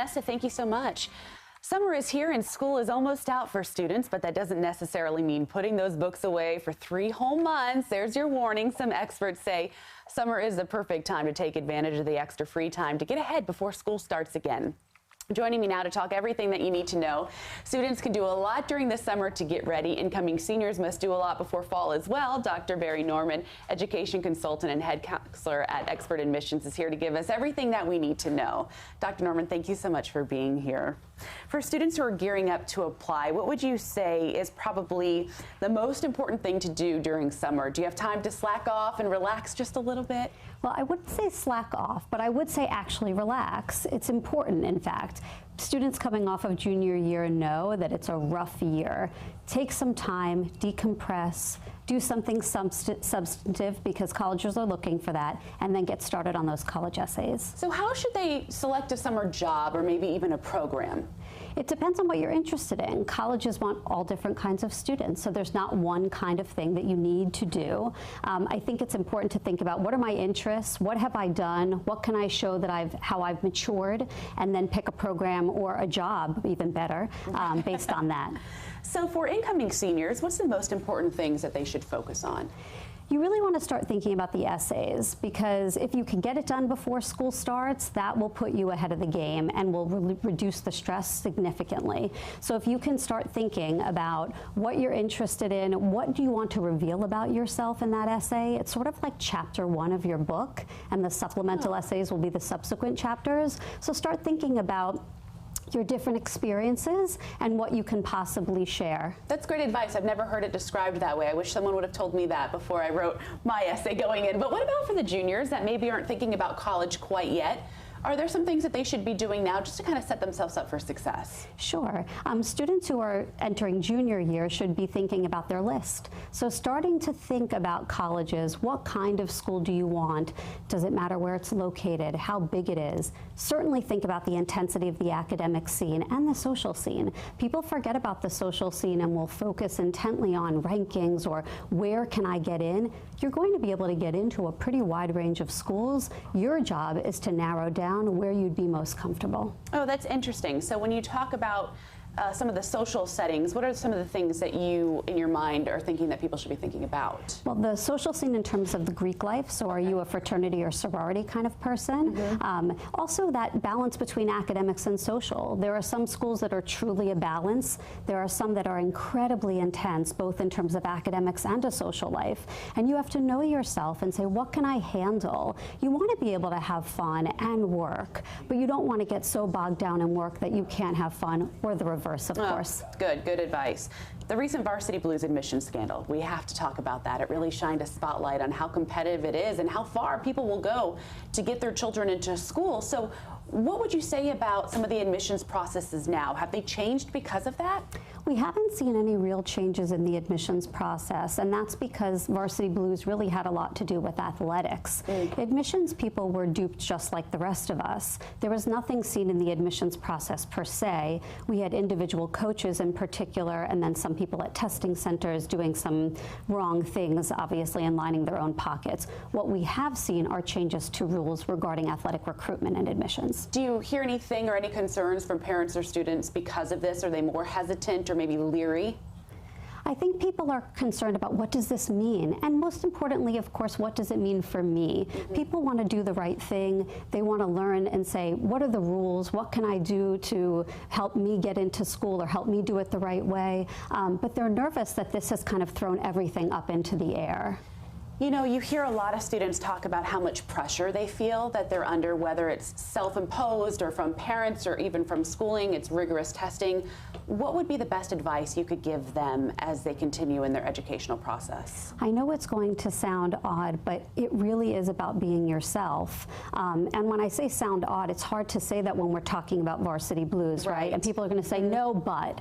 Vanessa, thank you so much. Summer is here and school is almost out for students, but that doesn't necessarily mean putting those books away for 3 whole months. There's your warning. Some experts say summer is the perfect time to take advantage of the extra free time to get ahead before school starts again. Joining me now to talk everything that you need to know. Students can do a lot during the summer to get ready. Incoming seniors must do a lot before fall as well. Dr. Bari Norman, education consultant and head counselor at Expert Admissions, is here to give us everything that we need to know. Dr. Norman, thank you so much for being here. For students who are gearing up to apply, what would you say is probably the most important thing to do during summer? Do you have time to slack off and relax just a little bit? Well, I wouldn't say slack off, but I would say actually relax. It's important, in fact. Students coming off of junior year know that it's a rough year. Take some time, decompress, do something substantive because colleges are looking for that, and then get started on those college essays. So how should they select a summer job or maybe even a program? It depends on what you're interested in. Colleges want all different kinds of students, so there's not one kind of thing that you need to do. I think it's important to think about what are my interests, what have I done, what can I show that how I've matured, and then pick a program or a job, even better, based on that. So for incoming seniors, what's the most important things that they should focus on? You really want to start thinking about the essays, because if you can get it done before school starts, that will put you ahead of the game and will reduce the stress significantly. So if you can start thinking about what you're interested in, what do you want to reveal about yourself in that essay, it's sort of like chapter 1 of your book, and the supplemental essays will be the subsequent chapters. So start thinking about your different experiences and what you can possibly share. That's great advice. I've never heard it described that way. I wish someone would have told me that before I wrote my essay going in. But what about for the juniors that maybe aren't thinking about college quite yet? Are there some things that they should be doing now just to kind of set themselves up for success? Sure. Students who are entering junior year should be thinking about their list. So starting to think about colleges, what kind of school do you want? Does it matter where it's located, how big it is? Certainly think about the intensity of the academic scene and the social scene. People forget about the social scene and will focus intently on rankings or where can I get in. You're going to be able to get into a pretty wide range of schools. Your job is to narrow down where you'd be most comfortable. Oh, that's interesting. So when you talk about some of the social settings, what are some of the things that you, in your mind, are thinking that people should be thinking about? Well, the social scene in terms of the Greek life, so are you a fraternity or sorority kind of person? Also that balance between academics and social. There are some schools that are truly a balance. There are some that are incredibly intense, both in terms of academics and a social life. And you have to know yourself and say, what can I handle? You want to be able to have fun and work, but you don't want to get so bogged down in work that you can't have fun, or the reverse. Of course. Good advice. The recent Varsity Blues admission scandal, we have to talk about that. It really shined a spotlight on how competitive it is and how far people will go to get their children into school. So what would you say about some of the admissions processes now? Have they changed because of that? We haven't seen any real changes in the admissions process, and that's because Varsity Blues really had a lot to do with athletics. Admissions people were duped just like the rest of us. There was nothing seen in the admissions process per se. We had individual coaches in particular, and then some people at testing centers doing some wrong things, obviously, and lining their own pockets. What we have seen are changes to rules regarding athletic recruitment and admissions. Do you hear anything or any concerns from parents or students because of this? Are they more hesitant or maybe leery? I think people are concerned about what does this mean, and most importantly, of course, what does it mean for me? People want to do the right thing. They want to learn and say, what are the rules? What can I do to help me get into school or help me do it the right way? But they're nervous that this has kind of thrown everything up into the air. You know, you hear a lot of students talk about how much pressure they feel that they're under, whether it's self-imposed or from parents or even from schooling, it's rigorous testing. What would be the best advice you could give them as they continue in their educational process? I know it's going to sound odd, but it really is about being yourself. And when I say sound odd, it's hard to say that when we're talking about Varsity Blues, right? And people are going to say, no, but.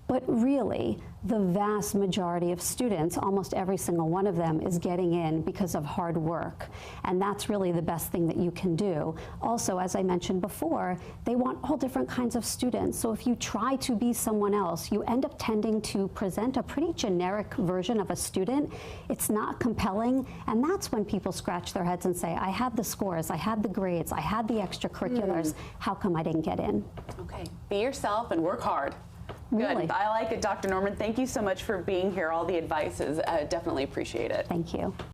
But really, the vast majority of students, almost every single one of them, is getting in because of hard work. And that's really the best thing that you can do. Also, as I mentioned before, they want all different kinds of students. So if you try to be someone else, you end up tending to present a pretty generic version of a student. It's not compelling. And that's when people scratch their heads and say, I had the scores, I had the grades, I had the extracurriculars. How come I didn't get in? Okay, be yourself and work hard. Really? Good. I like it, Dr. Norman. Thank you so much for being here. All the advice is definitely appreciate it. Thank you.